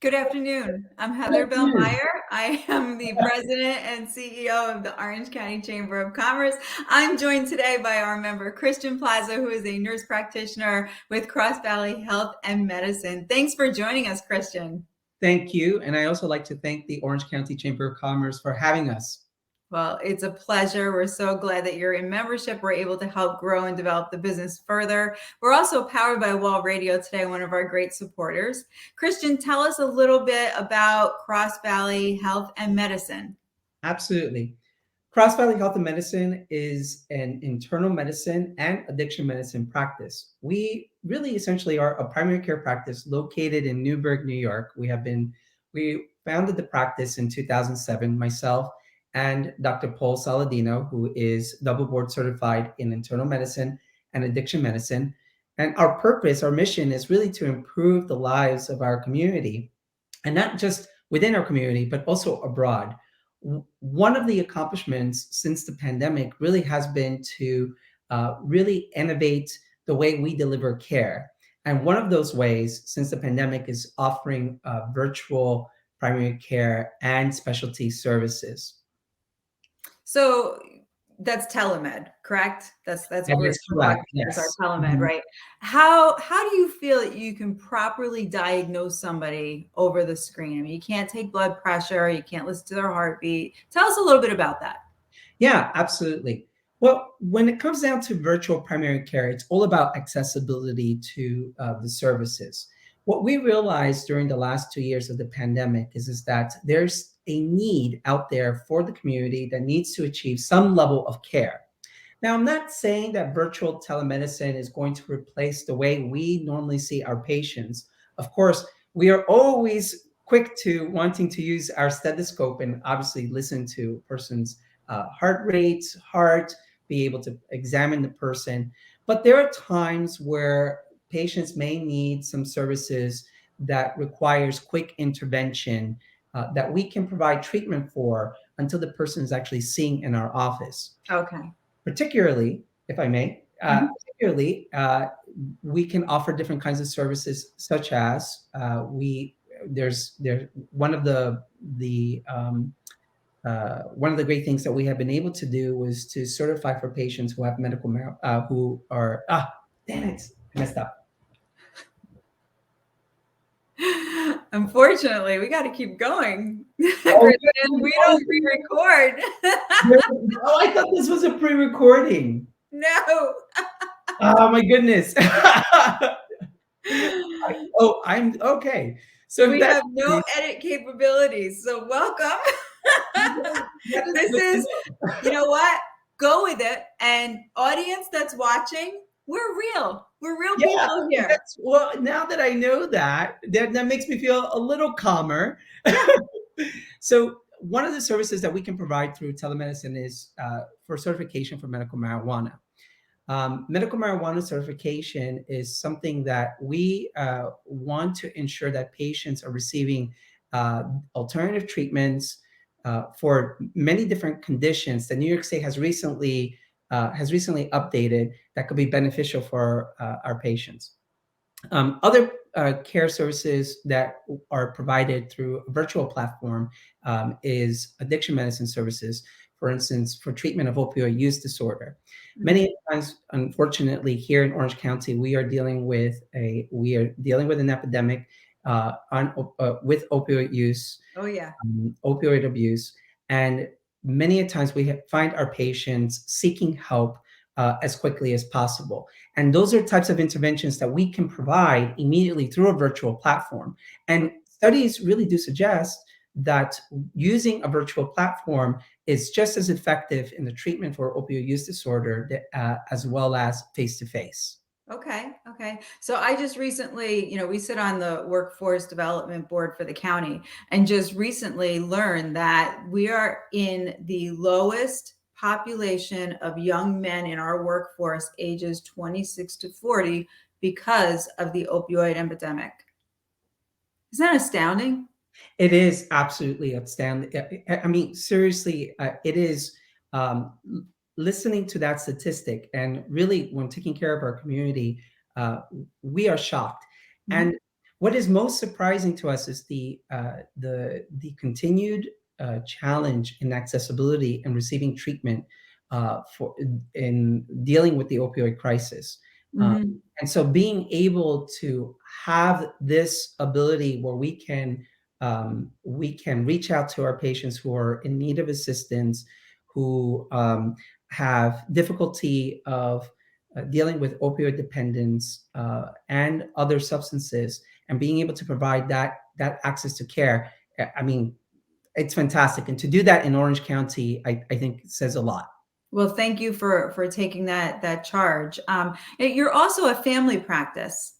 Good afternoon. I'm Good Heather afternoon. Bellmeyer. I am the president and CEO of the Orange County Chamber of Commerce. I'm joined today by our member, Christian Plaza, who is a nurse practitioner with Cross Valley Health and Medicine. Thanks for joining us, Christian. Thank you. And I also like to thank the Orange County Chamber of Commerce for having us. Well, it's a pleasure. We're so glad that you're in membership. We're able to help grow and develop the business further. We're also powered by Wall Radio today, one of our great supporters. Christian, tell us a little bit about Cross Valley Health and Medicine. Absolutely. Cross Valley Health and Medicine is an internal medicine and addiction medicine practice. We really essentially are a primary care practice located in Newburgh, New York. We founded the practice in 2007, myself and Dr. Paul Saladino, who is double board certified in internal medicine and addiction medicine. And our purpose, our mission is really to improve the lives of our community, and not just within our community, but also abroad. One of the accomplishments since the pandemic really has been to really innovate the way we deliver care. And one of those ways since the pandemic is offering virtual primary care and specialty services. So that's telemed, correct? That's That what we're is correct. as our Yes. telemed, Mhm. right? How do you feel that you can properly diagnose somebody over the screen? I mean, you can't take blood pressure, you can't listen to their heartbeat. Tell us a little bit about that. Yeah, absolutely. Well, when it comes down to virtual primary care, it's all about accessibility to the services. What we realized during the last 2 years of the pandemic is that there's a need out there for the community that needs to achieve some level of care. Now, I'm not saying that virtual telemedicine is going to replace the way we normally see our patients. Of course, we are always quick to wanting to use our stethoscope and obviously listen to a person's heart rate, heart, be able to examine the person. But there are times where patients may need some services that requires quick intervention that we can provide treatment for until the person is actually seeing in our office. Okay. Particularly, if I may, Mhm. we can offer different kinds of services, such as there's one of the great things that we have been able to do was to certify for patients who have who are damn it, I messed up. Unfortunately, we got to keep going. Oh, Christian, we don't re-record. oh, I thought this was a pre-recording. No. Oh my goodness. Oh, I'm okay. So if We that's have no edit capabilities. So welcome. that is This good to is, you know. know what? Go with it. And audience that's watching, we're real. We're real Yeah, people here. that's well, now that I know that, that makes me feel a little calmer. Yeah. So one of the services that we can provide through telemedicine is for certification for medical marijuana. Medical marijuana certification is something that we want to ensure that patients are receiving alternative treatments for many different conditions that New York State has recently updated that could be beneficial for our patients. Other care services that are provided through a virtual platform is addiction medicine services, for instance, for treatment of opioid use disorder. Mhm. Many times, unfortunately, here in Orange County, we are dealing with an epidemic with opioid use, Oh, yeah. opioid abuse, and many a times find our patients seeking help as quickly as possible. And those are types of interventions that we can provide immediately through a virtual platform. And studies really do suggest that using a virtual platform is just as effective in the treatment for opioid use disorder as well as face to face. Okay. Okay. So I just recently, we sit on the workforce development board for the county and just recently learned that we are in the lowest population of young men in our workforce ages 26 to 40 because of the opioid epidemic. Isn't that astounding? It is absolutely outstanding. I mean, seriously, it is listening to that statistic and really when taking care of our community, we are shocked. Mhm. And What is most surprising to us is the continued challenge in accessibility and receiving treatment for in dealing with the opioid crisis. Um, Mhm. and so, being able to have this ability where we can reach out to our patients who are in need of assistance, who have difficulty of dealing with opioid dependence and other substances, and being able to provide that access to care. I mean, it's fantastic, and to do that in Orange County, I think says a lot. Well, thank you for taking that charge. You're also a family practice.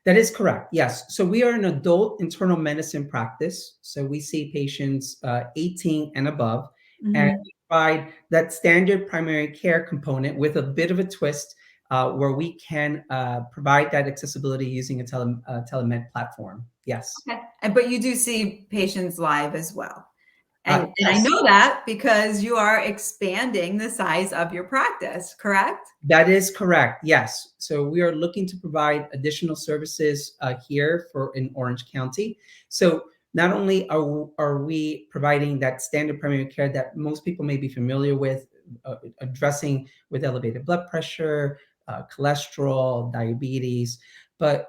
That is correct. Yes. So we are an adult internal medicine practice. So we see patients 18 and above, and Mhm. we provide that standard primary care component with a bit of a twist where we can provide that accessibility using a telemed platform. Yes. Okay. But you do see patients live as well. And I Yes. know that because you are expanding the size of your practice, correct? That is correct. Yes. So we are looking to provide additional services here for in Orange County. So not only are we providing that standard primary care that most people may be familiar with, addressing with elevated blood pressure, cholesterol, diabetes, but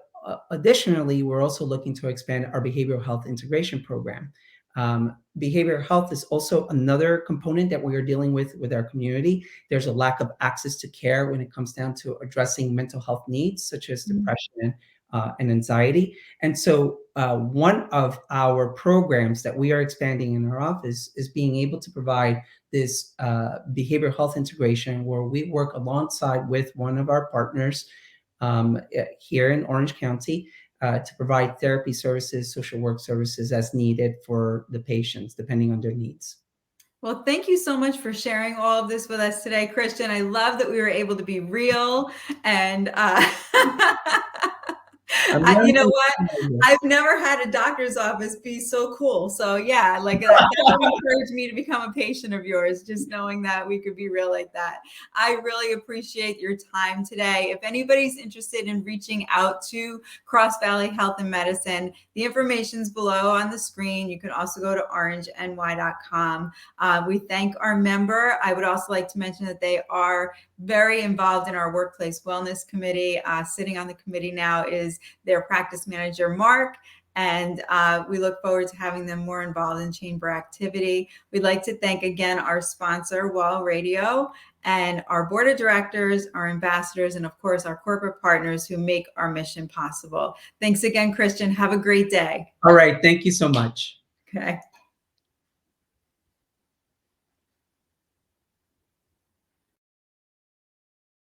additionally, we're also looking to expand our behavioral health integration program. Behavioral health is also another component that we are dealing with our community. There's a lack of access to care when it comes down to addressing mental health needs such as Mhm. depression and anxiety. And so, one of our programs that we are expanding in our office is being able to provide this behavioral health integration where we work alongside with one of our partners here in Orange County to provide therapy services, social work services as needed for the patients, depending on their needs. Well, thank you so much for sharing all of this with us today, Christian. I love that we were able to be real and I'm you learning know a what? lot here. I've never had a doctor's office be so cool. So yeah, like that would encourage me to become a patient of yours, just knowing that we could be real like that. I really appreciate your time today. If anybody's interested in reaching out to Cross Valley Health and Medicine, the information's below on the screen. You can also go to orangeny.com. We thank our member. I would also like to mention that they are very involved in our workplace wellness committee. Sitting on the committee now is their practice manager, Mark. And we look forward to having them more involved in chamber activity. We'd like to thank again our sponsor, Wall Radio, and our board of directors, our ambassadors, and of course, our corporate partners who make our mission possible. Thanks again, Christian. Have a great day. All right. Thank you so much. Okay.